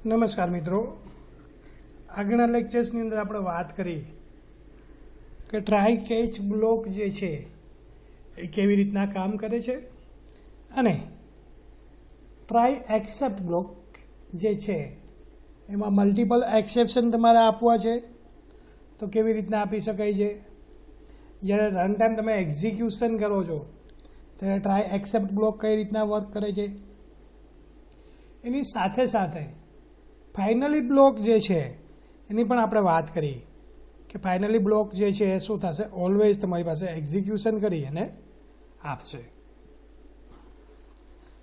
નમસ્કાર મિત્રો, આગળના લેક્ચર્સની અંદર આપણે વાત કરી કે ટ્રાય કેચ બ્લોક જે છે એ કેવી રીતના કામ કરે છે અને ટ્રાય એક્સેપ્ટ બ્લોક જે છે એમાં મલ્ટિપલ એક્સેપ્શન તમારે આપવા છે તો કેવી રીતના આપી શકાય છે. જ્યારે રન ટાઈમ તમે એક્ઝિક્યુશન કરો છો ત્યારે ટ્રાય એક્સેપ્ટ બ્લોક કઈ રીતના વર્ક કરે છે. એની સાથે સાથે ફાઇનલી બ્લોક જે છે એની પણ આપણે વાત કરી કે ફાઇનલી બ્લોક જે છે એ શું થશે, ઓલવેઝ તમારી પાસે એક્ઝિક્યુશન કરી અને આપશે.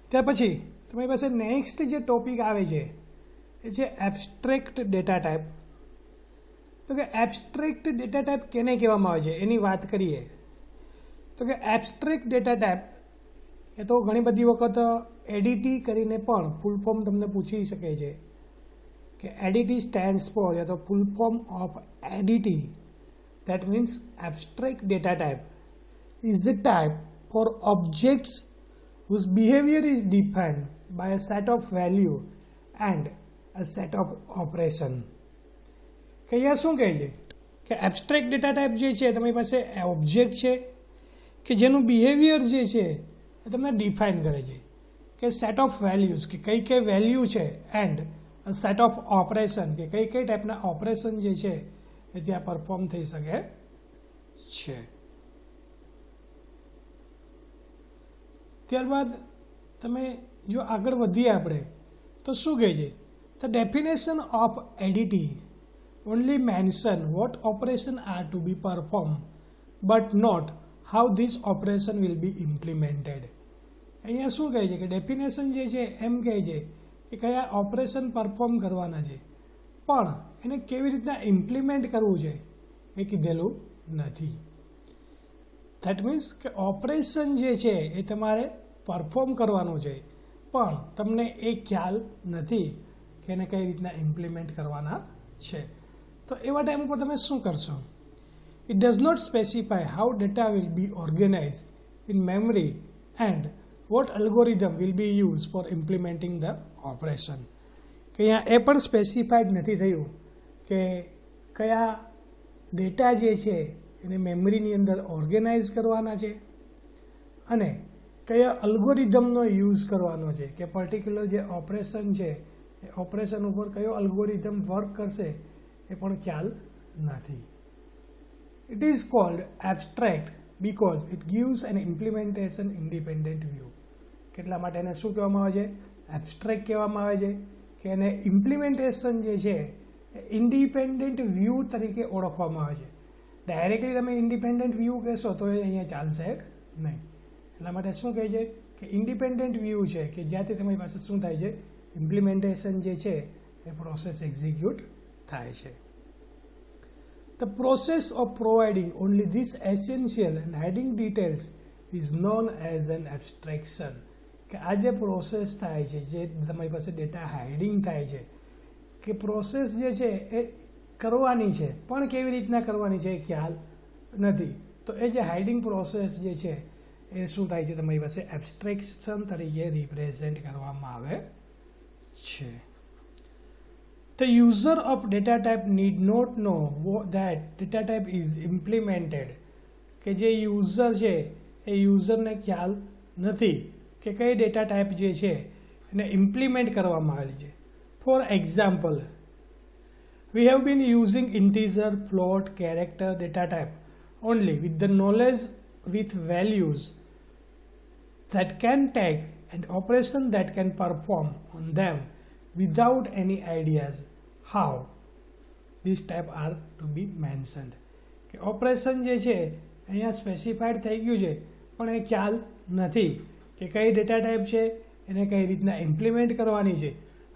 ત્યાર પછી તમારી પાસે નેક્સ્ટ જે ટોપિક આવે છે એ છે એબ્સ્ટ્રેક્ટ ડેટા ટાઈપ. તો કે એબ્સ્ટ્રેક્ટ ડેટા ટાઈપ કેને કહેવામાં આવે છે એની વાત કરીએ તો કે એબ્સ્ટ્રેક્ટ ડેટા ટાઈપ એ તો ઘણી બધી વખત એડીટી કરીને પણ ફૂલ ફોર્મ તમને પૂછી શકે છે કે એડીટી સ્ટેન્ડ્સ ફોર યા તો full form of ADT. That means abstract data type is a type for objects whose behavior is defined by a set of value and a set of operation. કે અહીંયા શું કહે છે કે abstract data type જે છે તમારી પાસે ઓબ્જેક્ટ છે કે જેનું બિહેવિયર જે છે એ તમને ડિફાઇન કરે છે કે સેટ ઓફ વેલ્યુઝ કે કઈ કઈ વેલ્યુ છે એન્ડ સેટ ઓફ ઓપરેશન કે કઈ કઈ ટાઈપના ઓપરેશન જે છે એ ત્યાં પરફોર્મ થઈ શકે છે. ત્યારબાદ તમે જો આગળ વધીએ આપણે તો શું કહે છે, the definition of ADT only mention what operation are to be performed but not how this operation will be implemented. અહીંયા શું કહે છે કે ડેફિનેશન જે છે એમ કહે છે કે કયા ઓપરેશન પરફોર્મ કરવાના છે પણ એને કેવી રીતના ઇમ્પ્લિમેન્ટ કરવું છે એ કીધેલું નથી. ધેટ મીન્સ કે ઓપરેશન જે છે એ તમારે પરફોર્મ કરવાનું છે પણ તમને એ ખ્યાલ નથી કે એને કઈ રીતના ઇમ્પ્લિમેન્ટ કરવાના છે. તો એવા ટાઈમ ઉપર તમે શું કરશો? It does not specify how data will be organize in memory and what algorithm will be use for implementing the operation. કે અહીંયા એ પણ સ્પેસિફાઈડ નથી થયું કે કયા ડેટા જે છે એને મેમરીની અંદર ઓર્ગેનાઇઝ કરવાના છે અને કયા અલ્ગોરિધમનો યુઝ કરવાનો છે કે પર્ટિક્યુલર જે ઓપરેશન છે એ ઓપરેશન ઉપર કયો અલ્ગોરિધમ વર્ક કરશે એ પણ ખ્યાલ નથી. It is called abstract because it gives an implementation independent view. કેટલા માટે એને શું કહેવામાં આવે છે? એબ્સ્ટ્રેક્ટ કહેવામાં આવે છે કે એને ઇમ્પ્લિમેન્ટેશન જે છે એ ઇન્ડિપેન્ડન્ટ વ્યૂ તરીકે ઓળખવામાં આવે છે. ડાયરેક્ટલી તમે ઇન્ડિપેન્ડન્ટ વ્યૂ કહેશો તો એ અહીંયા ચાલશે નહીં. એટલા માટે શું કહે છે કે ઇન્ડિપેન્ડન્ટ વ્યૂ છે કે જ્યાંથી તમારી પાસે શું થાય છે, ઇમ્પ્લિમેન્ટેશન જે છે એ પ્રોસેસ એક્ઝિક્યુટ થાય છે. The process of providing only this essential and heading details is known as an abstraction. કે આ જે પ્રોસેસ થાય છે, જે તમારી પાસે ડેટા હાઇડિંગ થાય છે કે પ્રોસેસ જે છે એ કરવાની છે પણ કેવી રીતના કરવાની છે એ ખ્યાલ નથી. તો એ જે હાઇડિંગ પ્રોસેસ જે છે એ શું થાય છે, તમારી પાસે એબ્સ્ટ્રેક્શન તરીકે રિપ્રેઝેન્ટ કરવામાં આવે છે. The user of data type need not know that data type is implemented. કે જે યુઝર છે એ યુઝરને ખ્યાલ નથી કે કઈ ડેટા ટાઈપ જે છે એને ઇમ્પ્લિમેન્ટ કરવામાં આવેલી છે. For example, we have been using integer, float, character data type only with the knowledge with values that can take and operation that can perform on them without any ideas how these type are to be mentioned. કે operation જે છે અહીંયા specified થઈ ગયું છે પણ એ ખ્યાલ નથી કે કઈ ડેટા ટાઈપ છે, એને કઈ રીતના ઇમ્પ્લિમેન્ટ કરવાની છે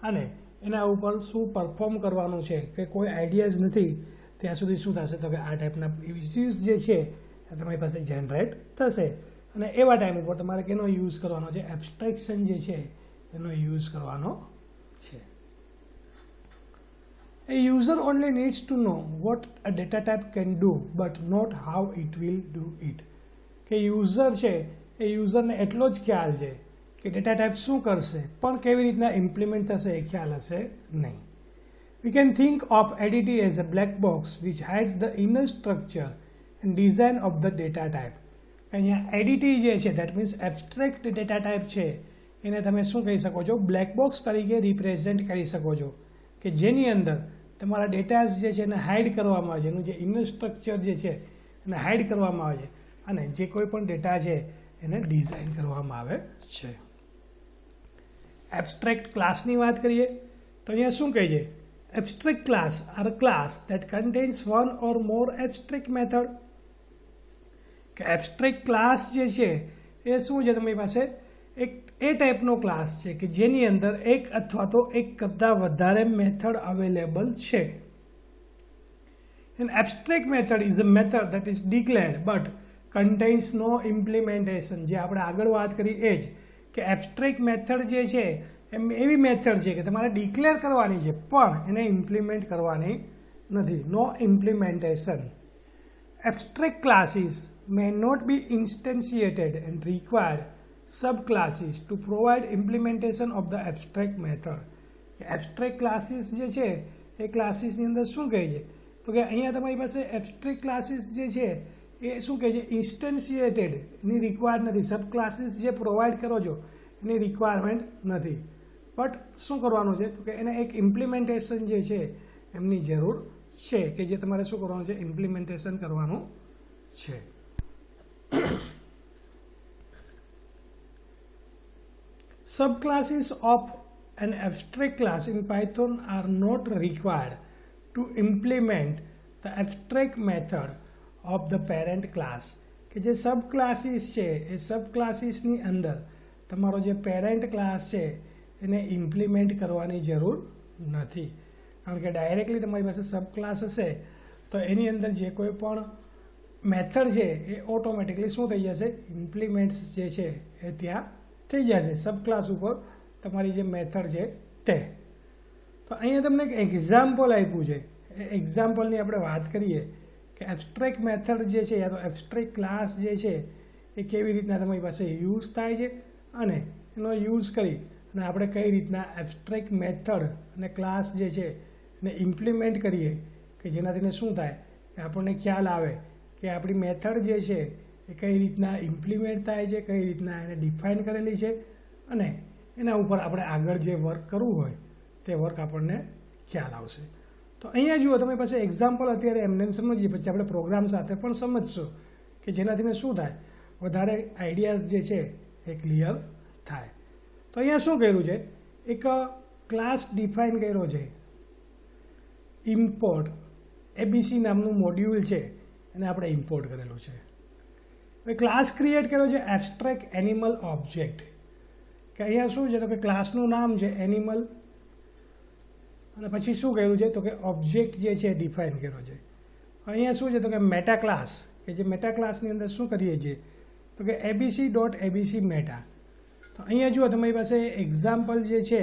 અને એના ઉપર શું પરફોર્મ કરવાનું છે કે કોઈ આઈડિયાઝ નથી. ત્યાં સુધી શું થશે તો કે આ ટાઈપના ઇસ્યુઝ જે છે એ તમારી પાસે જનરેટ થશે અને એવા ટાઈમ ઉપર તમારે કેનો યુઝ કરવાનો છે, એબ્સ્ટ્રેક્શન જે છે એનો યુઝ કરવાનો છે. A user only needs to know what a data type can do but not how it will do it. કે યુઝર છે એ યુઝરને એટલો જ ખ્યાલ છે કે ડેટા ટાઈપ શું કરશે પણ કેવી રીતના ઇમ્પ્લિમેન્ટ થશે એ ખ્યાલ હશે નહીં. We can think of ADT as a black box which hides the inner structure and design of the data type. અહીંયા ADT જે છે that means abstract data type છે એને તમે શું કહી શકો છો બ્લેક બોક્સ તરીકે રિપ્રેઝેન્ટ કરી શકો છો કે જેની અંદર તમારા ડેટાઝ જે છે એને હાઇડ કરવામાં આવે છે, એનું જે ઇનર સ્ટ્રક્ચર જે છે એને હાઇડ કરવામાં આવે છે અને જે કોઈ પણ ડેટા છે એને ડિઝાઇન કરવામાં આવે છે. એબ્સ્ટ્રેક્ટ ક્લાસની વાત કરીએ તો અહીંયા શું કહે છે abstract class are a class that contains one or more abstract method. કે abstract class જે છે એ શું છે તમારી પાસે એક એ ટાઈપનો ક્લાસ છે કે જેની અંદર એક અથવા તો એક કરતાં વધારે મેથડ અવેલેબલ છે. An abstract method is a method that is declared but contains no implementation. જે આપણે આગળ વાત કરી એ જ કે abstract method જે છે એમ એવી મેથડ છે કે તમારે ડિક્લેર કરવાની છે પણ એને ઇમ્પ્લિમેન્ટ કરવાની નથી. નો implementation. Abstract classes may not be instantiated and require subclasses to provide implementation of the abstract method. Abstract classes જે છે એ ક્લાસીસની અંદર શું કહે છે તો કે અહીંયા તમારી પાસે abstract classes જે છે એ શું કહે છે ઇન્સ્ટન્શિએટેડ એની રિક્વાયર્ડ નથી. સબ ક્લાસીસ જે પ્રોવાઈડ કરો છો એની રિક્વાયરમેન્ટ નથી બટ શું કરવાનું છે તો કે એને એક ઇમ્પ્લિમેન્ટેશન જે છે એમની જરૂર છે કે જે તમારે શું કરવાનું છે ઇમ્પ્લિમેન્ટેશન કરવાનું છે. Subclasses of an abstract class in Python are not required to implement the abstract method of the parent class. કે જે સબ ક્લાસીસ છે એ સબ ક્લાસીસની અંદર તમારો જે પેરેન્ટ ક્લાસ છે એને ઇમ્પ્લિમેન્ટ કરવાની જરૂર નથી કારણ કે ડાયરેક્ટલી તમારી પાસે સબ ક્લાસ હશે તો એની અંદર જે કોઈ પણ મેથડ છે એ ઓટોમેટિકલી શું થઈ જશે ઇમ્પ્લિમેન્ટ્સ જે છે એ ત્યાં થઈ જશે સબ ક્લાસ ઉપર તમારી જે મેથડ છે તે. તો અહીંયા તમને એક એક્ઝામ્પલ આપ્યું છે એ એક્ઝામ્પલની આપણે વાત કરીએ કે એબ્સ્ટ્રેક્ટ મેથડ જે છે યા તો એબ્સ્ટ્રેક્ટ ક્લાસ જે છે એ કેવી રીતના તમારી પાસે યુઝ થાય છે અને એનો યુઝ કરી અને આપણે કઈ રીતના એબ્સ્ટ્રેક્ટ મેથડ અને ક્લાસ જે છે એને ઇમ્પ્લિમેન્ટ કરીએ કે જેનાથીને શું થાય કે આપણને ખ્યાલ આવે કે આપણી મેથડ જે છે એ કઈ રીતના ઇમ્પ્લિમેન્ટ થાય છે, કઈ રીતના એને ડિફાઇન કરેલી છે અને એના ઉપર આપણે આગળ જે વર્ક કરવું હોય તે વર્ક આપણને ખ્યાલ આવશે. તો અહીંયા જુઓ તમારી પાસે એક્ઝામ્પલ અત્યારે એમને સમજીએ પછી આપણે પ્રોગ્રામ સાથે પણ સમજશો કે જેનાથીને શું થાય વધારે આઈડિયાઝ જે છે એ ક્લિયર થાય. તો અહીંયા શું કર્યું છે એક ક્લાસ ડિફાઇન કર્યો છે ઇમ્પોર્ટ એબીસી નામનું મોડ્યુલ છે એને આપણે ઇમ્પોર્ટ કરેલું છે. હવે ક્લાસ ક્રિએટ કર્યો છે એબ્સ્ટ્રેક્ટ એનિમલ ઓબ્જેક્ટ કે અહીંયા શું છે તો કે ક્લાસનું નામ છે એનિમલ અને પછી શું કર્યું છે તો કે ઓબ્જેક્ટ જે છે ડિફાઇન કર્યો છે. અહીંયા શું છે તો કે મેટા ક્લાસ કે જે મેટા ક્લાસની અંદર શું કરીએ છીએ તો કે abc.abc મેટા. તો અહીંયા જુઓ તમારી પાસે એક્ઝામ્પલ જે છે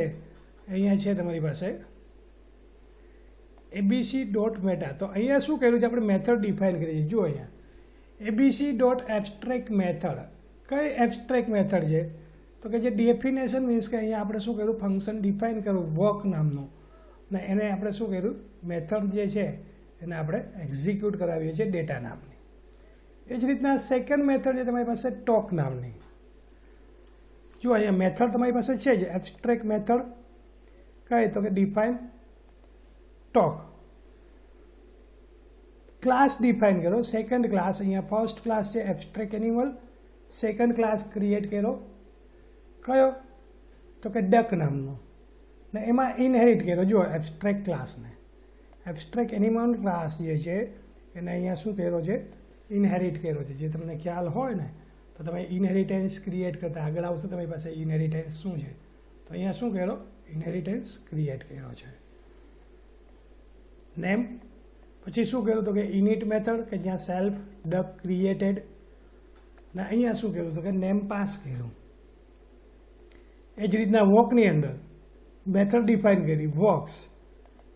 અહીંયા છે તમારી પાસે abc.meta. તો અહીંયા શું કર્યું છે આપણે મેથડ ડિફાઇન કરીએ છીએ. જુઓ અહીંયા abc.abstract મેથડ કઈ એબ્સ્ટ્રેક્ટ મેથડ છે તો કે જે ડેફિનેશન મીન્સ કે અહીંયા આપણે શું કર્યું ફંક્શન ડિફાઇન કર્યું વર્ક નામનું ને એને આપણે શું કર્યું મેથડ જે છે એને આપણે એક્ઝિક્યુટ કરાવીએ છીએ ડેટા નામની. એ જ રીતના સેકન્ડ મેથડ છે તમારી પાસે ટોક નામની. જો અહીંયા મેથડ તમારી પાસે છે જ એબ્સ્ટ્રેક્ટ મેથડ કઈ તો કે ડિફાઇન ટોક. ક્લાસ ડિફાઇન કરો સેકન્ડ ક્લાસ અહીંયા ફર્સ્ટ ક્લાસ છે abstract animal second class create કર્યો કયો તો કે ડક નામનો ને એમાં ઇનહેરિટ કર્યો જુઓ એબ્સ્ટ્રેક્ટ ક્લાસને એબ્સ્ટ્રેક્ટ એનિમલ ક્લાસ જે છે એને અહીંયા શું કર્યો છે ઇનહેરિટ કર્યો છે. જે તમને ખ્યાલ હોય ને તો તમે ઇનહેરિટન્સ ક્રિએટ કરતા આગળ આવશે તમારી પાસે ઇનહેરિટન્સ શું છે તો અહીંયા શું કર્યો ઇનહેરિટન્સ ક્રિએટ કર્યો છે. નેમ પછી શું કર્યું તો કે ઇનિટ મેથડ કે જ્યાં સેલ્ફ ડક ક્રિએટેડ ને અહીંયા શું કર્યું તો કે નેમ પાસ કર્યું. એ જ રીતના વોકની અંદર મેથડ ડિફાઇન કરી વોક્સ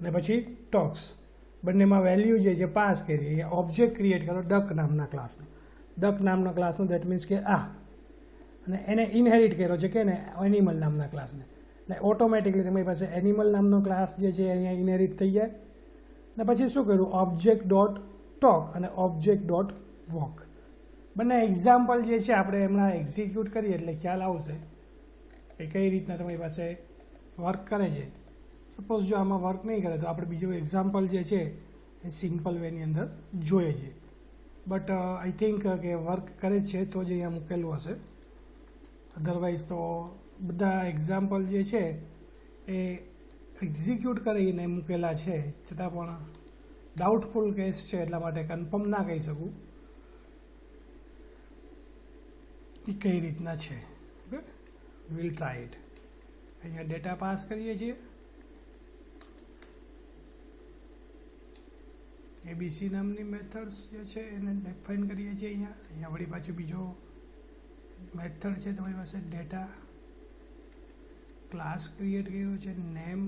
ને પછી ટોક્સ બંનેમાં વેલ્યુ જે છે પાસ કરી અહીંયા ઓબ્જેક્ટ ક્રિએટ કરો ડક નામના ક્લાસનો. ડક નામના ક્લાસનો દેટ મીન્સ કે આ અને એને ઇનહેરિટ કર્યો છે કે ને એનિમલ નામના ક્લાસને, એટલે ઓટોમેટિકલી તમારી પાસે એનિમલ નામનો ક્લાસ જે છે અહીંયા ઇનહેરિટ થઈ જાય. અને પછી શું કર્યું, ઓબ્જેક્ટ ડોટ ટોક અને ઓબ્જેક્ટ ડોટ વોક બંને એક્ઝામ્પલ જે છે આપણે હમણાં એક્ઝિક્યુટ કરીએ એટલે ખ્યાલ આવશે કે કઈ રીતના તમારી પાસે વર્ક કરે છે. સપોઝ જો આમાં વર્ક નહીં કરે તો આપણે બીજું એક્ઝામ્પલ જે છે એ સિમ્પલ વેની અંદર જોઈએ છે, બટ આઈ થિંક કે વર્ક કરે છે તો જ અહીંયા મૂકેલું હશે, અધરવાઇઝ તો બધા એક્ઝામ્પલ જે છે એ એક્ઝિક્યુટ કરીને મૂકેલા છે, છતાં પણ ડાઉટફુલ કેસ છે એટલા માટે કન્ફર્મ ના કહી શકું એ કઈ રીતના છે. Okay, will try it. અહીંયા ડેટા પાસ કરીએ છીએ, એબીસી નામની મેથડ્સ જે છે એને ડિફાઇન કરીએ છીએ. અહીંયા વળી પાછું બીજો મેથડ છે તમારી પાસે ડેટા ક્લાસ ક્રિએટ કર્યું છે, નેમ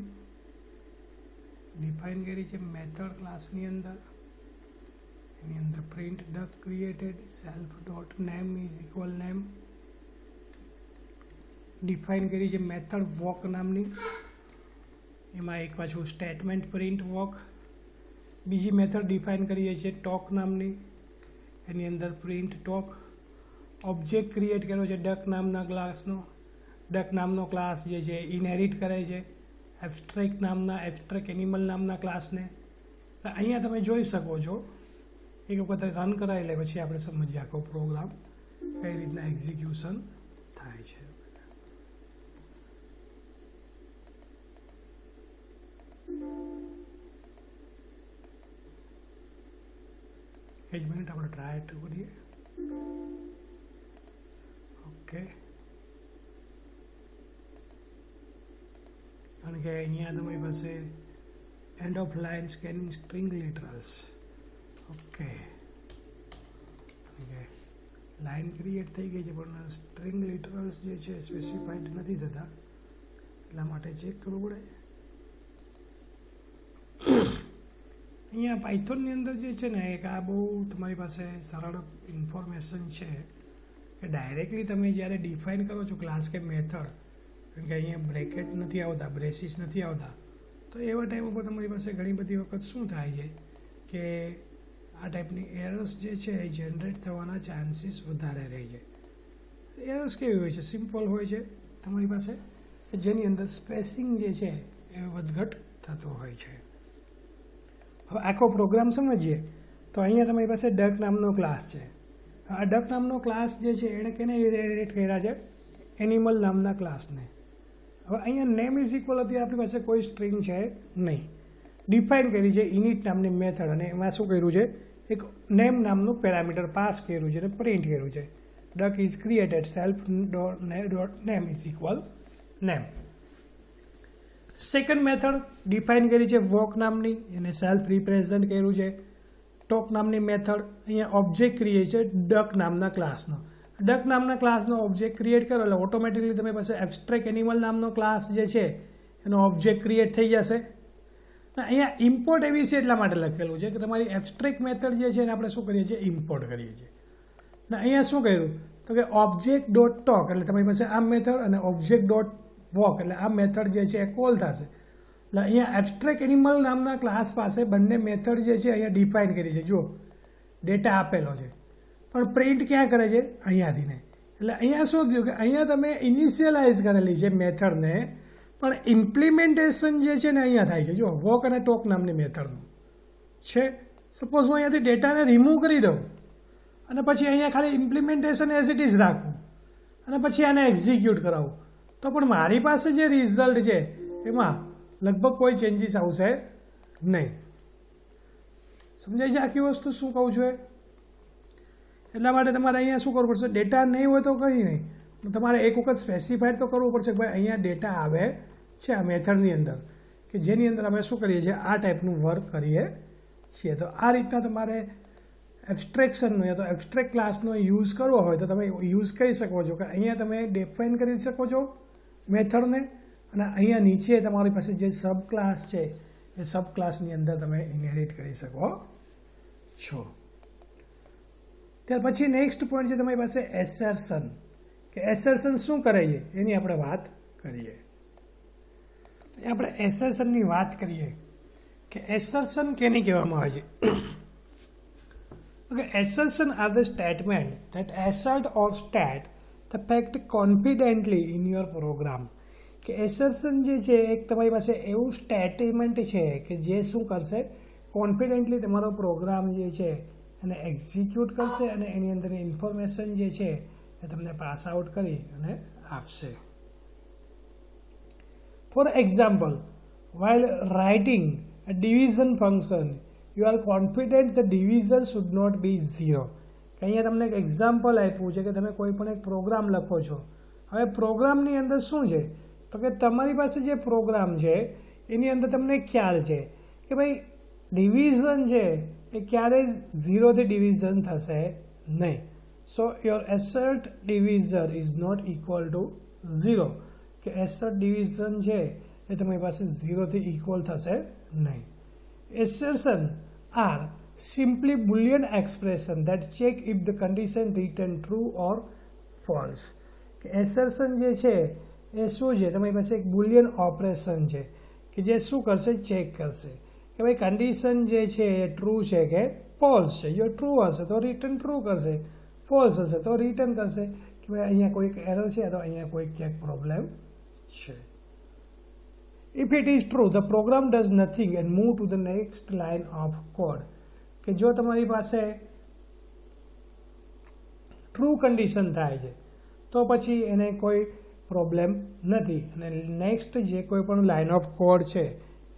ડિફાઇન કરી છે મેથડ ક્લાસની અંદર, એની અંદર print duck created self dot name is equal name define કરી છે મેથડ વોક નામની, એમાં એક પાછું સ્ટેટમેન્ટ પ્રિન્ટ વોક. બીજી મેથડ ડિફાઇન કરીએ છીએ ટોક નામની, એની અંદર પ્રિન્ટ ટોક. ઓબ્જેક્ટ ક્રિએટ કર્યો છે ડક નામના ક્લાસનો, ડક નામનો ક્લાસ જે છે ઇનહેરિટ કરે છે એબ્સ્ટ્રેક્ટ એનિમલ નામના ક્લાસને. અહીંયા તમે જોઈ શકો છો, એક વખત રન કરાવી લે પછી આપણે સમજીએ આખો પ્રોગ્રામ કઈ રીતના એક્ઝિક્યુશન થાય છે. એક મિનિટ આપણે ટ્રાય કરીએ. ઓકે, કારણ કે અહીંયા તમારી પાસે end of line scanning string literals. Okay, line create થઈ ગઈ છે પણ સ્ટ્રિંગ લિટરલ્સ જે છે સ્પેસિફાઈડ નથી થતા, એટલા માટે ચેક કરવું પડે. અહીંયા પાયથોનની અંદર જે છે ને એક આ બહુ તમારી પાસે સરળ ઇન્ફોર્મેશન છે કે ડાયરેક્ટલી તમે જ્યારે ડિફાઇન કરો છો ક્લાસ કે મેથડ, કારણ કે અહીંયા બ્રેકેટ નથી આવતા, બ્રેસીસ નથી આવતા, તો એવા ટાઈમ ઉપર તમારી પાસે ઘણી બધી વખત શું થાય છે કે આ ટાઈપની એરર્સ જે છે એ જનરેટ થવાના ચાન્સીસ વધારે રહે છે. એરર્સ કેવી હોય છે, સિમ્પલ હોય છે તમારી પાસે, જેની અંદર સ્પેસિંગ જે છે એ વધઘટ થતો હોય છે. હવે આખો પ્રોગ્રામ સમજીએ તો અહીંયા તમારી પાસે ડક નામનો ક્લાસ છે. આ ડક નામનો ક્લાસ જે છે એણે કેને ઇનહેરિટ કર્યા છે, એનિમલ નામના ક્લાસને. હવે અહીંયા નેમ ઇઝ ઇક્વલ હતી આપણી પાસે કોઈ સ્ટ્રિંગ છે નહીં, ડિફાઇન કરી છે ઇનિટ નામની મેથડ, અને એમાં શું કર્યું છે એક નેમ નામનું પેરામીટર પાસ કર્યું છે અને પ્રિન્ટ કર્યું છે duck is created self dot name is equal name. Second method define કરી છે વોક નામની, એને સેલ્ફ રિપ્રેઝન્ટ કર્યું છે. ટોક નામની મેથડ અહીંયા ઓબ્જેક્ટ ક્રિએટ છે ડક નામના ક્લાસનો. ડક નામના ક્લાસનો ઓબ્જેક્ટ ક્રિએટ કરો એટલે ઓટોમેટિકલી તમારી પાસે એબ્સ્ટ્રેક્ટ એનિમલ નામનો ક્લાસ જે છે એનો ઓબ્જેક્ટ ક્રિએટ થઈ જશે. અહીંયા ઇમ્પોર્ટ એવી છે એટલા માટે લખેલું છે કે તમારી એબ્સ્ટ્રેક્ટ મેથડ જે છે એને આપણે શું કરીએ છીએ, ઇમ્પોર્ટ કરીએ છીએ. ને અહીંયા શું કર્યું તો કે ઓબ્જેક્ટ ડોટ ટોક એટલે તમારી પાસે આ મેથડ અને ઓબ્જેક્ટ ડોટ વોક એટલે આ મેથડ જે છે એ કોલ થશે. એટલે અહીંયા એબ્સ્ટ્રેક્ટ એનિમલ નામના ક્લાસ પાસે બંને મેથડ જે છે અહીંયા ડિફાઇન કરી છે. જો ડેટા આપેલો છે પણ પ્રિન્ટ ક્યાં કરે છે, અહીંયાથી ને. એટલે અહીંયા શું થયું કે અહીંયા તમે ઇનિશિયલાઇઝ કરેલી છે મેથડને, પણ ઇમ્પ્લિમેન્ટેશન જે છે ને અહીંયા થાય છે. જો વોક અને ટોક નામની મેથડનું છે. સપોઝ હું અહીંયાથી ડેટાને રિમૂવ કરી દઉં અને પછી અહીંયા ખાલી ઇમ્પ્લિમેન્ટેશન એઝ ઇટ ઇઝ રાખું અને પછી આને એક્ઝિક્યુટ કરાવું તો પણ મારી પાસે જે રિઝલ્ટ છે એમાં લગભગ કોઈ ચેન્જીસ આવશે નહીં. સમજાય છે આખી વસ્તુ શું કહું છું એ? એટલા માટે તમારે અહીંયા શું કરવું પડશે, ડેટા નહીં હોય તો કંઈ નહીં, તમારે એક વખત સ્પેસિફાઈડ તો કરવું પડશે કે ભાઈ અહીંયા ડેટા આવે છે આ મેથડની અંદર, કે જેની અંદર અમે શું કરીએ છીએ આ ટાઈપનું વર્ક કરીએ છીએ. તો આ રીતના તમારે એબ્સ્ટ્રેક્શનનો યા તો એબ્સ્ટ્રેક્ટ ક્લાસનો યુઝ કરવો હોય તો તમે યુઝ કરી શકો છો કે અહીંયા તમે ડિફાઇન કરી શકો છો મેથડને, અને અહીંયા નીચે તમારી પાસે જે સબ ક્લાસ છે એ સબ ક્લાસની અંદર તમે ઇનહેરિટ કરી શકો છો. ત્યાર પછી નેક્સ્ટ પોઈન્ટ છે તમારી પાસે એસર્શન. કે એસર્શન શું કરે છે એની આપણે વાત કરીએ. આપણે એસર્શનની વાત કરીએ કે એસર્શન કેને કહેવામાં આવે છે. Okay, assertion are the statement that assert or state the fact confidently in your program. કે એસર્શન જે છે એક તમારી પાસે એવું સ્ટેટમેન્ટ છે કે જે શું કરશે, કોન્ફિડન્ટલી તમારો પ્રોગ્રામ જે છે એને એક્ઝિક્યુટ કરશે અને એની અંદરની ઇન્ફોર્મેશન જે છે એ તમને પાસ આઉટ કરી અને આપશે. For example, while writing a division function you are confident the division should not be 0. કે અહીંયા તમને એક એક્ઝામ્પલ આપ્યું છે કે તમે કોઈ પણ એક પ્રોગ્રામ લખો છો. હવે પ્રોગ્રામની અંદર શું છે તો કે તમારી પાસે જે પ્રોગ્રામ છે એની અંદર તમને ખ્યાલ છે કે ભાઈ ડિવિઝન છે એ ક્યારેય 0થી ડિવિઝન થશે નહીં. So your assert division is not equal to 0. કે એસર્ટ ડિવિઝન છે એ તમારી પાસે 0થી ઇક્વલ થશે નહીં. Assertion are simply Boolean expression that check if the condition written true or false. કે assertion જે છે એ શું છે, તમારી પાસે એક બુલિયન ઓપરેશન છે કે જે શું કરશે, ચેક કરશે કે ભાઈ કન્ડિશન જે છે એ ટ્રુ છે કે ફોલ્સ છે. જો ટ્રુ હશે તો રિટર્ન ટ્રુ કરશે, ફોલ્સ હશે તો રિટર્ન કરશે કે ભાઈ અહીંયા કોઈક એરર છે તો અહીંયા કોઈક ક્યાંક પ્રોબ્લેમ છે. If it is true, the program does nothing and move to the next line of code. કે જો તમારી પાસે ટ્રુ કન્ડિશન થાય છે તો પછી એને કોઈ પ્રોબ્લેમ નથી અને નેક્સ્ટ જે કોઈ પણ લાઇન ઓફ કોડ છે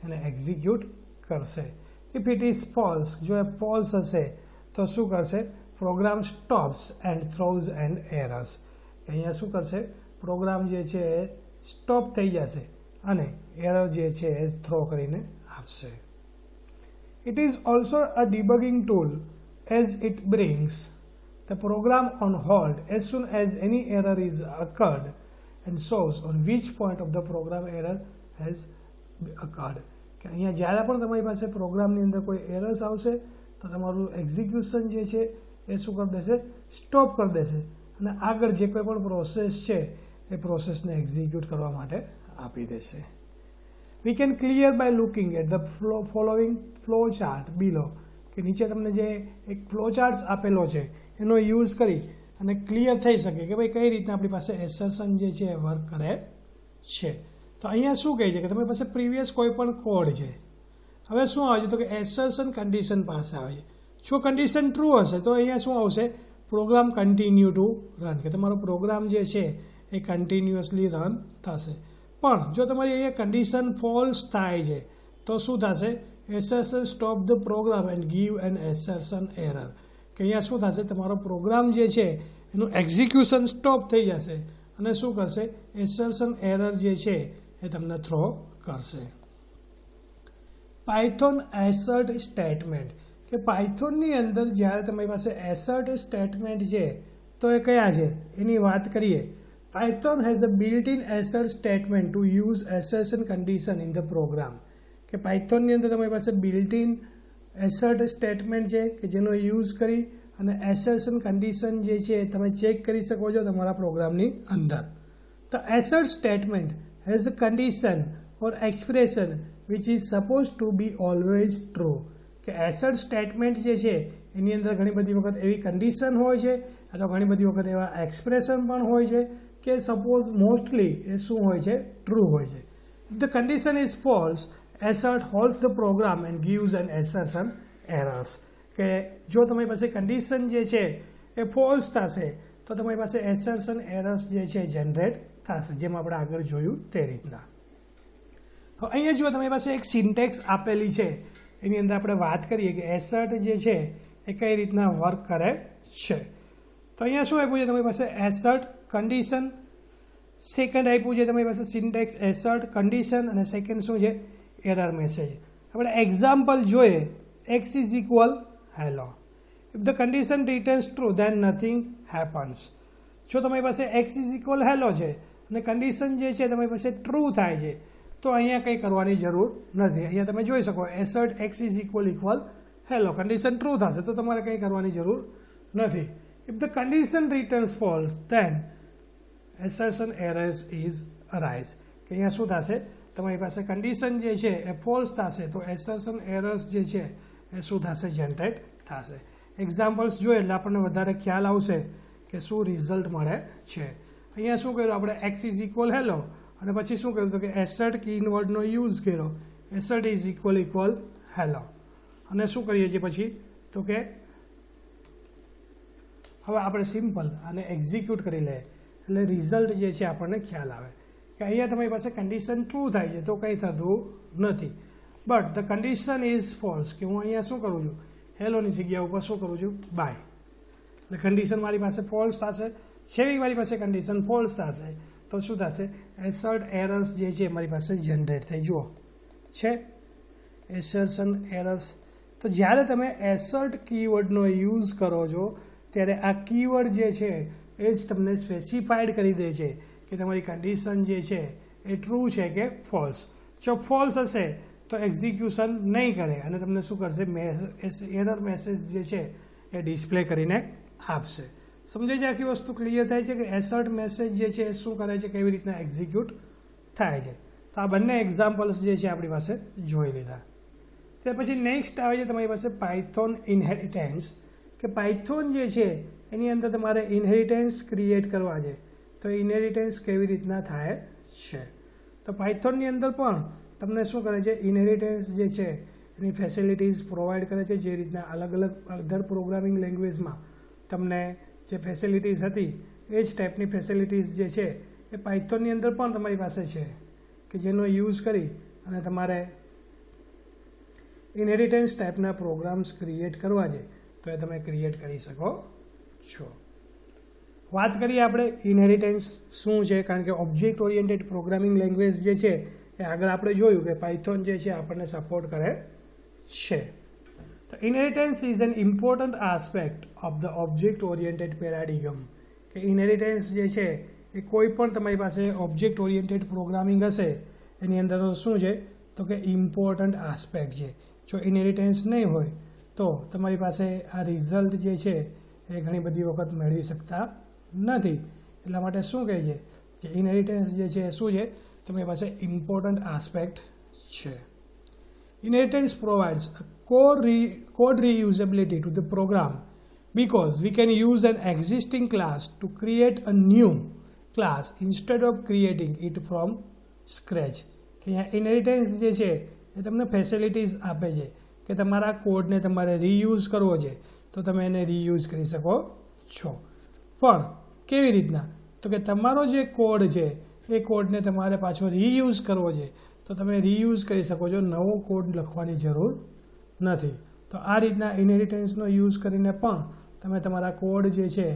એને એક્ઝિક્યુટ કરશે. ઇફ ઇટ ઇઝ ફોલ્સ, જો એ ફોલ્સ હશે તો શું કરશે, program stops and throws and errors. અહીંયા શું કરશે, પ્રોગ્રામ જે છે એ સ્ટોપ થઈ જશે અને એરર જે છે એ થ્રો કરીને આપશે. It is also a debugging tool as it brings the program on hold as soon as any error is occurred and shows on which point of the program error has occurred. કે અહીંયા જ્યારે પણ તમારી પાસે પ્રોગ્રામની અંદર કોઈ errors આવશે તો તમારું એક્ઝિક્યુશન જે છે એ શું કરી દેશે, સ્ટોપ કરી દેશે અને આગળ જે કોઈ પણ પ્રોસેસ છે એ પ્રોસેસને એક્ઝિક્યુટ કરવા માટે આપી દેશે. We can clear by looking at the following flow chart below. કે નીચે તમને જે એક ફ્લો ચાર્ટ્સ આપેલો છે એનો યુઝ કરી અને ક્લિયર થઈ શકે કે ભાઈ કઈ રીતના આપણી પાસે એસર્શન જે છે એ વર્ક કરે છે. તો અહીંયા શું કહે છે કે તમારી પાસે પ્રીવિયસ કોઈ પણ કોડ છે. હવે શું આવે છે તો કે એસર્શન કન્ડિશન પાસે આવે છે. જો કન્ડિશન ટ્રુ હશે તો અહીંયા શું આવશે, પ્રોગ્રામ કન્ટિન્યુ ટુ રન, કે તમારો પ્રોગ્રામ જે છે એ કન્ટિન્યુઅસલી રન થશે. પણ જો તમારી અહીંયા કન્ડિશન ફોલ્સ થાય છે તો શું થશે, assertion stop the program and give an assertion error. કે અહીંયા શું થશે, તમારો પ્રોગ્રામ જે છે એનું એક્ઝિક્યુશન સ્ટોપ થઈ જશે અને શું કરશે, એસર્શન એરર જે છે એ તમને થ્રો કરશે. પાયથોન એસર્ટ સ્ટેટમેન્ટ, કે પાયથોનની અંદર જ્યારે તમારી પાસે એસર્ટ સ્ટેટમેન્ટ છે તો એ કયા છે એની વાત કરીએ. Python has a built-in assert statement to use assertion condition in the program. કે પાયથોનની અંદર તમારી પાસે બિલ્ટ-ઇન એસર્ટ સ્ટેટમેન્ટ છે કે જેનો યુઝ કરી અને એસર્શન કન્ડિશન જે છે તમે ચેક કરી શકો છો તમારા પ્રોગ્રામની અંદર. તો assert statement has a condition or expression which is suppose to be always true. કે એસર્ટ સ્ટેટમેન્ટ જે છે એની અંદર ઘણી બધી વખત એવી કન્ડિશન હોય છે અથવા ઘણી બધી વખત એવા એક્સપ્રેશન પણ હોય છે કે સપોઝ મોસ્ટલી એ શું હોય છે, ટ્રુ હોય છે. If the condition is false, assert holds the program and gives an assertion errors. કે જો તમારી પાસે કન્ડિશન જે છે એ ફોલ્સ થશે તો તમારી પાસે એસર્શન એરર્સ જે છે જનરેટ થશે, જેમ આપણે આગળ જોયું તે રીતના. તો અહીંયા જો તમારી પાસે એક સિન્ટેક્સ આપેલી છે એની અંદર આપણે વાત કરીએ કે એસર્ટ જે છે એ કઈ રીતના વર્ક કરે છે. તો અહીંયા શું આપ્યું છે તમારી પાસે, એસર્ટ કન્ડિશન, સેકન્ડ આપ્યું છે તમારી પાસે સિન્ટેક્સ એસર્ટ કન્ડિશન અને સેકન્ડ શું છે, એરર મેસેજ. આપણે એક્ઝામ્પલ જોઈએ, x is equal hello. If the condition returns true then nothing happens. જો તમારી પાસે x ઇઝ ઇક્વલ હેલો છે અને કન્ડિશન જે છે તમારી પાસે ટ્રુ થાય છે તો અહીંયા કંઈ કરવાની જરૂર નથી. અહીંયા તમે જોઈ શકો એસર્ટ x is equal hello, condition true થશે તો તમારે કંઈ કરવાની જરૂર નથી. If the condition returns false, then assertion errors is arise કે અહીંયા શું થશે તમારી પાસે કન્ડિશન જે છે એ ફોલ્સ થશે તો એસર્શન એરર્સ જે છે એ શું થશે જનરેટ થશે એક્ઝામ્પલ્સ જોઈએ એટલે આપણને વધારે ખ્યાલ આવશે કે શું રિઝલ્ટ મળે છે અહીંયા શું કર્યું આપણે એક્સ ઇઝ ઇક્વલ હેલો અને પછી શું કર્યું તો કે એસર્ટ કીવર્ડનો યુઝ કર્યો એસર્ટ ઇઝ ઇક્વલ હેલો અને શું કરીએ છીએ પછી તો કે હવે આપણે સિમ્પલ આને એક્ઝિક્યુટ કરી લઈએ એટલે રિઝલ્ટ જે છે આપણને ખ્યાલ આવે કે અહીંયા તમારી પાસે કન્ડિશન ટ્રુ થાય છે તો કંઈ થતું નથી but the condition is false કે હું અહીંયા શું કરું છું હેલોની જગ્યા ઉપર શું કરું છું બાય એટલે કન્ડિશન મારી પાસે ફોલ્સ થશે છેલ્લી મારી પાસે કન્ડિશન ફોલ્સ થશે તો શું થશે એસર્ટ એરર્સ જે છે મારી પાસે જનરેટ થઈ જુઓ છે એસર્શન એરર્સ તો જ્યારે તમે એસર્ટ કીવર્ડનો યુઝ કરો છો ત્યારે આ કીવર્ડ જે છે એ જ તમને સ્પેસિફાઈડ કરી દે છે કે તમારી કન્ડિશન જે છે એ ટ્રુ છે કે ફોલ્સ જો ફોલ્સ હશે તો એક્ઝિક્યુશન નહીં કરે અને તમને શું કરશે એરર મેસેજ જે છે એ ડિસ્પ્લે કરીને આપશે સમજાય છે આખી વસ્તુ ક્લિયર થાય છે કે એસર્ટ મેસેજ જે છે એ શું કરે છે કેવી રીતના એક્ઝિક્યુટ થાય છે તો આ બંને એક્ઝામ્પલ્સ જે છે આપણી પાસે જોઈ લીધા ત્યાર પછી નેક્સ્ટ આવે છે તમારી પાસે પાયથોન ઇનહેરિટન્સ કે પાયથોન જે છે એની અંદર તમારે ઇનહેરિટન્સ ક્રિએટ કરવા છે તો ઇનહેરિટન્સ કેવી રીતના થાય છે તો પાયથોનની અંદર પણ તમને શું કરે છે ઇનહેરિટન્સ જે છે એની ફેસિલિટીઝ પ્રોવાઈડ કરે છે જે રીતના અલગ અલગ અધર પ્રોગ્રામિંગ લેંગ્વેજમાં તમને જે ફેસિલિટીઝ હતી એ જ ટાઈપની ફેસિલિટીઝ જે છે એ પાયથોનની અંદર પણ તમારી પાસે છે કે જેનો યુઝ કરી અને તમારે ઇનહેરિટન્સ ટાઈપના પ્રોગ્રામ્સ ક્રિએટ કરવા છે તો એ તમે ક્રિએટ કરી શકો છો વાત કરીએ આપણે ઇનહેરિટન્સ શું છે કારણ કે ઓબ્જેક્ટ ઓરિએન્ટેડ પ્રોગ્રામિંગ લેંગ્વેજ જે છે એ આગળ આપણે જોયું કે પાયથોન જે છે આપણને સપોર્ટ કરે છે તો inheritance is an important aspect of the object oriented paradigm કે ઇનહેરિટન્સ જે છે એ કોઈ પણ તમારી પાસે ઓબ્જેક્ટ ઓરિએન્ટેડ પ્રોગ્રામિંગ હશે એની અંદર શું છે તો કે ઇમ્પોર્ટન્ટ આસ્પેક્ટ છે જો ઇનહેરિટન્સ નહીં હોય તો તમારી પાસે આ રિઝલ્ટ જે છે એ ઘણી બધી વખત મેળવી શકતા નથી એટલા માટે શું કહે છે કે ઇનહેરિટન્સ જે છે એ શું છે તમારી પાસે ઇમ્પોર્ટન્ટ આસ્પેક્ટ છે inheritance provides code reusability to the program because we can use an existing class to create a new class instead of creating it from scratch કે અહીંયા ઇનહેરિટન્સ જે છે એ તમને ફેસિલિટીઝ આપે છે કે તમારા કોડને તમારે રીયુઝ કરવો છે તો તમે એને રીયુઝ કરી શકો છો પણ કેવી રીતના તો કે તમારો જે કોડ છે એ કોડને તમારે પાછો રીયુઝ કરવો છે તો તમે રીયુઝ કરી શકો છો નવો કોડ લખવાની જરૂર નથી તો આ રીતના ઇનહેરિટન્સનો યુઝ કરીને પણ તમે તમારા કોડ જે છે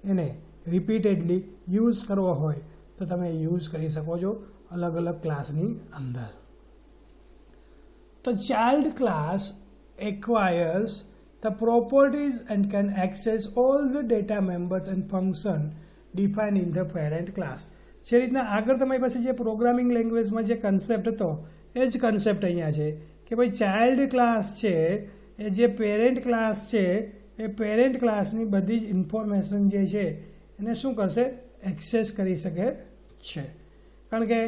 એને રિપીટેડલી યુઝ કરવો હોય તો તમે યુઝ કરી શકો છો અલગ અલગ ક્લાસની અંદર તો child class acquires the properties and can access all the data members and function defined in the parent class જે રીતના આગળ તમારી પાસે જે પ્રોગ્રામિંગ લેંગ્વેજમાં જે કન્સેપ્ટ હતો એ જ કન્સેપ્ટ અહીંયા છે કે ભાઈ ચાઇલ્ડ ક્લાસ છે એ જે પેરેન્ટ ક્લાસ છે એ પેરેન્ટ ક્લાસની બધી જ ઇન્ફોર્મેશન જે છે એને શું કરશે એક્સેસ કરી શકે છે કારણ કે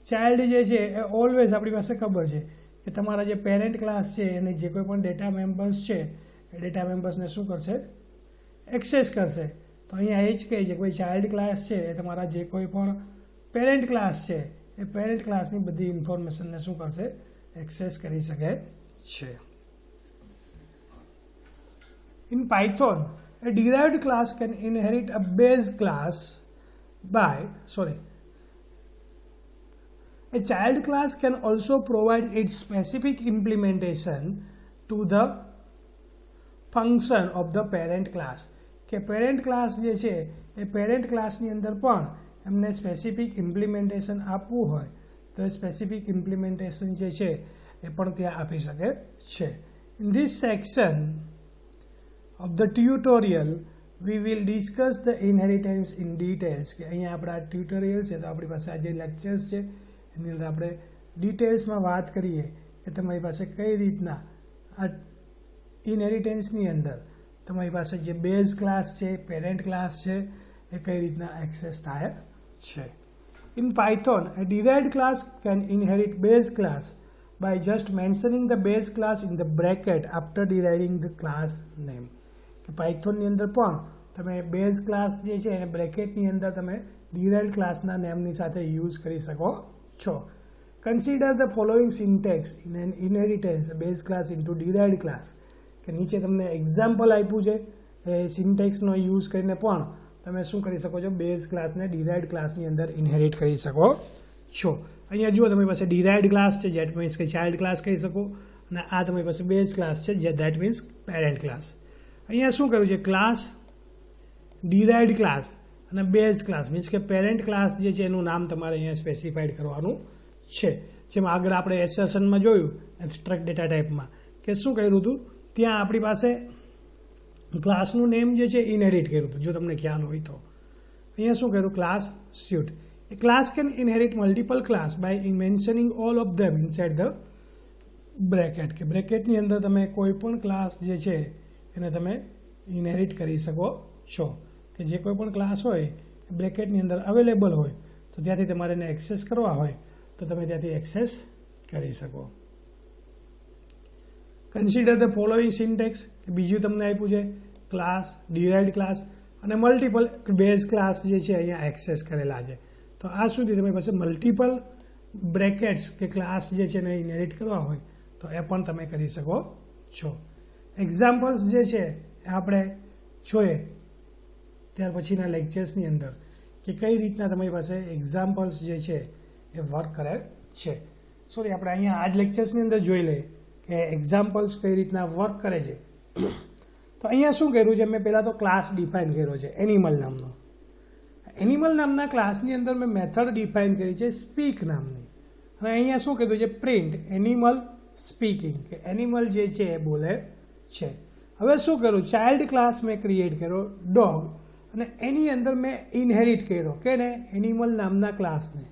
ચાઇલ્ડ જે છે એ ઓલવેઝ આપણી પાસે ખબર છે કે તમારા જે પેરેન્ટ ક્લાસ છે એને જે કોઈ પણ ડેટા મેમ્બર્સ છે એ ડેટા મેમ્બર્સને શું કરશે એક્સેસ કરશે તો અહીંયા એ જ કહે છે કે ભાઈ ચાઇલ્ડ ક્લાસ છે એ તમારા જે કોઈ પણ પેરેન્ટ ક્લાસ છે એ પેરેન્ટ ક્લાસની બધી ઇન્ફોર્મેશનને શું કરશે એક્સેસ કરી શકે છે In Python, a derived class can inherit a base class A child class can also provide its specific implementation to the function of the parent class. કે પેરેન્ટ ક્લાસ જે છે એ પેરેન્ટ ક્લાસની અંદર પણ એમને સ્પેસિફિક ઇમ્પ્લિમેન્ટેશન આપવું હોય તો એ સ્પેસિફિક ઇમ્પ્લિમેન્ટેશન જે છે એ પણ ત્યાં આપી શકે છે in this section of the tutorial we will discuss the inheritance in details કે અહીંયા આપણા ટ્યુટોરિયલ છે તો આપણી પાસે આ જે લેક્ચર્સ છે એની અંદર આપણે ડિટેલ્સમાં વાત કરીએ કે તમારી પાસે કઈ રીતના આ ઇનહેરિટન્સની અંદર તમારી પાસે જે બેઝ ક્લાસ છે પેરેન્ટ ક્લાસ છે એ કઈ રીતના એક્સેસ થાય છે. In Python, a derived class can inherit base class by just mentioning the base class in the bracket after deriving the class name. કે પાયથોનની અંદર પણ તમે બેઝ ક્લાસ જે છે એને બ્રેકેટની અંદર તમે derived ક્લાસના નેમની સાથે યુઝ કરી શકો છો. Consider the following syntax in an inheritance base class into derived class. કે નીચે તમને એક્ઝામ્પલ આપ્યું છે એ સિન્ટેક્સનો યુઝ કરીને પણ તમે શું કરી શકો છો, બેઝ ક્લાસને derived ક્લાસની અંદર ઇનહેરિટ કરી શકો છો. અહીંયા જુઓ તમારી પાસે derived ક્લાસ છે, જેટ મીન્સ કે ચાઇલ્ડ ક્લાસ કહી શકો, અને આ તમારી પાસે બેઝ ક્લાસ છે, જે દેટ મીન્સ પેરેન્ટ ક્લાસ. અહીંયા શું કર્યું છે, ક્લાસ, derived ક્લાસ અને બેઝ ક્લાસ મીન્સ કે પેરેન્ટ ક્લાસ જે છે એનું નામ તમારે અહીંયા સ્પેસિફાઈડ કરવાનું છે. જેમ આગળ આપણે એસેશનમાં જોયું એબ્સ્ટ્રેક્ટ ડેટા ટાઈપમાં કે શું કર્યું હતું, ત્યાં આપણી પાસે ક્લાસનું નેમ જે છે ઇનહેરિટ કર્યું હતું, જો તમને ખ્યાલ હોય તો. અહીંયા શું કર્યું, class suit. A class can inherit multiple class by mentioning all of them inside the bracket. કે બ્રેકેટની અંદર તમે કોઈ પણ ક્લાસ જે છે એને તમે ઇનહેરિટ કરી શકો છો. કે જે કોઈ પણ ક્લાસ હોય બ્રેકેટની અંદર અવેલેબલ હોય તો ત્યાંથી તમારે એને એક્સેસ કરવા હોય તો તમે ત્યાંથી એક્સેસ કરી શકો. Consider the following syntax. કે બીજું તમને આપ્યું છે ક્લાસ, derived ક્લાસ અને મલ્ટિપલ બેઝ ક્લાસ જે છે અહીંયા એક્સેસ કરેલા છે. તો આ સુધી તમારી પાસે મલ્ટિપલ બ્રેકેટ્સ કે ક્લાસ જે છે એને ઇનહેરિટ કરવા હોય તો એ પણ તમે કરી શકો છો. એક્ઝામ્પલ્સ જે છે એ આપણે જોઈએ ત્યાર પછીના લેક્ચર્સની અંદર કે કઈ રીતના તમારી પાસે એક્ઝામ્પલ્સ જે છે એ વર્ક કરે છે. સોરી, આપણે અહીંયા આ જ લેક્ચર્સની અંદર જોઈ લઈએ કે એક્ઝામ્પલ્સ કઈ રીતના વર્ક કરે છે. તો અહીંયા શું કર્યું છે, મેં પહેલાં તો ક્લાસ ડિફાઇન કર્યો છે એનિમલ નામનો. એનિમલ નામના ક્લાસની અંદર મેં મેથડ ડિફાઇન કરી છે સ્પીક નામની, અને અહીંયા શું કીધું છે, પ્રિન્ટ એનિમલ સ્પીકિંગ, કે એનિમલ જે છે એ બોલે છે. હવે શું કરું, ચાઇલ્ડ ક્લાસ મેં ક્રિએટ કર્યો ડોગ, અને એની અંદર મેં ઇનહેરિટ કર્યો કે ને એનિમલ નામના ક્લાસને.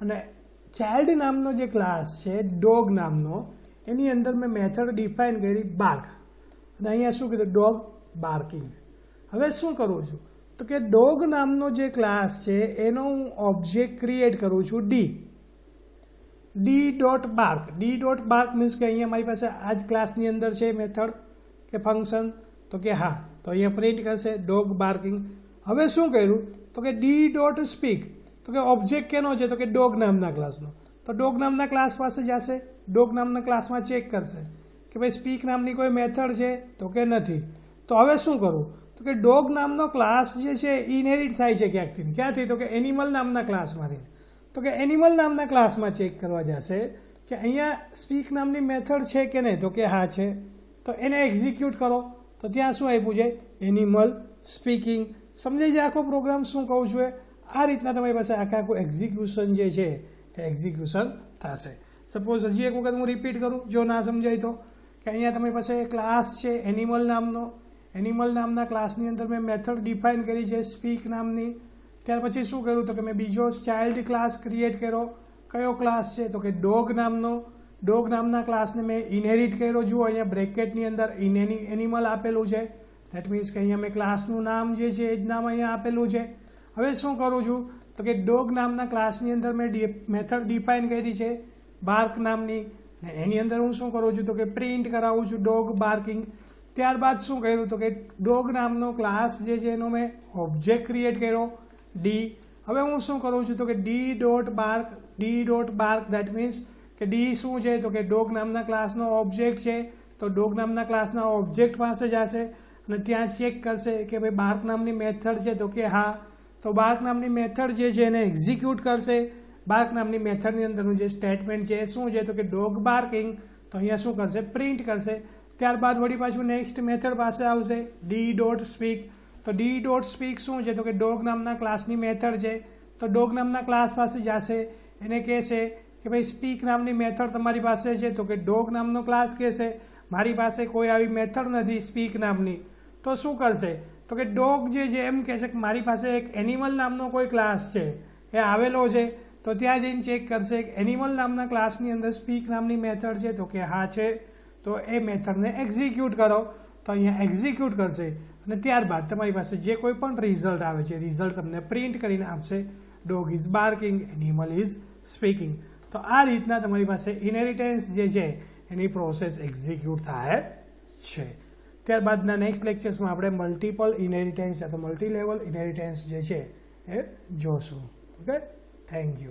અને ચાઇલ્ડ નામનો જે ક્લાસ છે ડોગ નામનો, એની અંદર મેં મેથડ ડિફાઇન કરી બાર્ક, અને અહીંયા શું કીધું, ડોગ બાર્કિંગ. હવે શું કરું છું તો કે ડોગ નામનો જે ક્લાસ છે એનો હું ઓબ્જેક્ટ ક્રિએટ કરું છું D dot bark. D dot bark means કે અહીંયા મારી પાસે આ જ ક્લાસની અંદર છે મેથડ કે ફંક્શન, તો કે હા, તો અહીંયા પ્રિન્ટ કરશે ડોગ બાર્કિંગ. હવે શું કર્યું તો કે ડી ડોટ સ્પીક, તો કે ઓબ્જેક્ટ કેનો છે તો કે ડોગ નામના ક્લાસનો. તો ડોગ નામના ક્લાસ પાસે જશે, ડોગ નામના ક્લાસમાં ચેક કરશે કે ભાઈ સ્પીક નામની કોઈ મેથડ છે તો કે નથી. તો હવે શું કરું તો કે ડોગ નામનો ક્લાસ જે છે ઇનહેરિટ થાય છે ક્યાંથી તો કે એનિમલ નામના ક્લાસમાંથી. તો કે એનિમલ નામના ક્લાસમાં ચેક કરવા જશે કે અહીંયા સ્પીક નામની મેથડ છે કે નહીં, તો કે હા છે. તો એને એક્ઝિક્યુટ કરો, તો ત્યાં શું આપ્યું છે, એનિમલ સ્પીકિંગ. સમજાઈ જાય આખો પ્રોગ્રામ શું કહું છું એ? આ રીતના તમારી પાસે આખું એક્ઝિક્યુશન જે છે એ એક્ઝિક્યુશન થશે. સપોઝ હજી એક વખત હું રિપીટ કરું જો ના સમજાય તો, કે અહીંયા તમારી પાસે ક્લાસ છે એનિમલ નામનો, એનિમલ નામના ક્લાસની અંદર મેં મેથડ ડિફાઇન કરી છે સ્પીક નામની. ત્યાર પછી શું કર્યું તો કે મેં બીજો ચાઇલ્ડ ક્લાસ ક્રિએટ કર્યો. કયો ક્લાસ છે તો કે ડોગ નામનો. ડોગ નામના ક્લાસને મેં ઇનહેરિટ કર્યો. જુઓ અહીંયા બ્રેકેટની અંદર એનિમલ આપેલું છે, દેટ મીન્સ કે અહીંયા મેં ક્લાસનું નામ જે છે એ જ નામ અહીંયા આપેલું છે. હવે શું કરું છું તો કે ડોગ નામના ક્લાસની અંદર મેં મેથડ ડિફાઇન કરી છે બાર્ક નામની, ને એની અંદર હું શું કરું છું તો કે પ્રિન્ટ કરાવું છું ડોગ બાર્કિંગ. ત્યારબાદ શું કર્યું તો કે ડોગ નામનો ક્લાસ જે છે એનો મેં ઓબ્જેક્ટ ક્રિએટ કર્યો ડી. હવે હું શું કરું છું તો કે D dot bark that means કે ડી શું છે તો કે ડોગ નામના ક્લાસનો ઓબ્જેક્ટ છે, તો ડોગ નામના ક્લાસના ઓબ્જેક્ટ પાસે જશે અને ત્યાં ચેક કરશે કે ભાઈ બાર્ક નામની મેથડ છે તો કે હા. તો બાર્ક નામની મેથડ જે છે એને એક્ઝિક્યુટ કરશે. બાર્ક નામની મેથડની અંદરનું જે સ્ટેટમેન્ટ છે એ શું છે તો કે ડોગ બાર્કિંગ, તો અહીંયા શું કરશે, પ્રિન્ટ કરશે. ત્યારબાદ વળી પાછું નેક્સ્ટ મેથડ પાસે આવશે ડી ડોટ સ્પીક. તો ડી ડોટ સ્પીક શું છે તો કે ડોગ નામના ક્લાસની મેથડ છે, તો ડોગ નામના ક્લાસ પાસે જશે, એને કહેશે કે ભાઈ સ્પીક નામની મેથડ તમારી પાસે છે, તો કે ડોગ નામનો ક્લાસ કહેશે મારી પાસે કોઈ આવી મેથડ નથી સ્પીક નામની. તો શું કરશે તો કે ડોગ જે છે એમ કહેશે કે મારી પાસે એક એનિમલ નામનો કોઈ ક્લાસ છે એ આવેલો છે, તો ત્યાં જઈને ચેક કરશે કે એનિમલ નામના ક્લાસની અંદર સ્પીક નામની મેથડ છે, તો કે હા છે. તો એ મેથડને એક્ઝિક્યુટ કરો, તો અહીંયા એક્ઝિક્યુટ કરશે અને ત્યારબાદ તમારી પાસે જે કોઈ પણ રિઝલ્ટ આવે છે રિઝલ્ટ તમને પ્રિન્ટ કરીને આપશે dog is barking, animal is speaking. તો આ રીતના તમારી પાસે ઇનહેરિટન્સ જે છે એની પ્રોસેસ એક્ઝિક્યુટ થાય છે. ત્યારબાદના નેક્સ્ટ લેક્ચર્સમાં આપણે મલ્ટિપલ ઇનહેરિટન્સ અથવા મલ્ટી લેવલ ઇનહેરિટન્સ જે છે એ જોશું. Okay, thank you.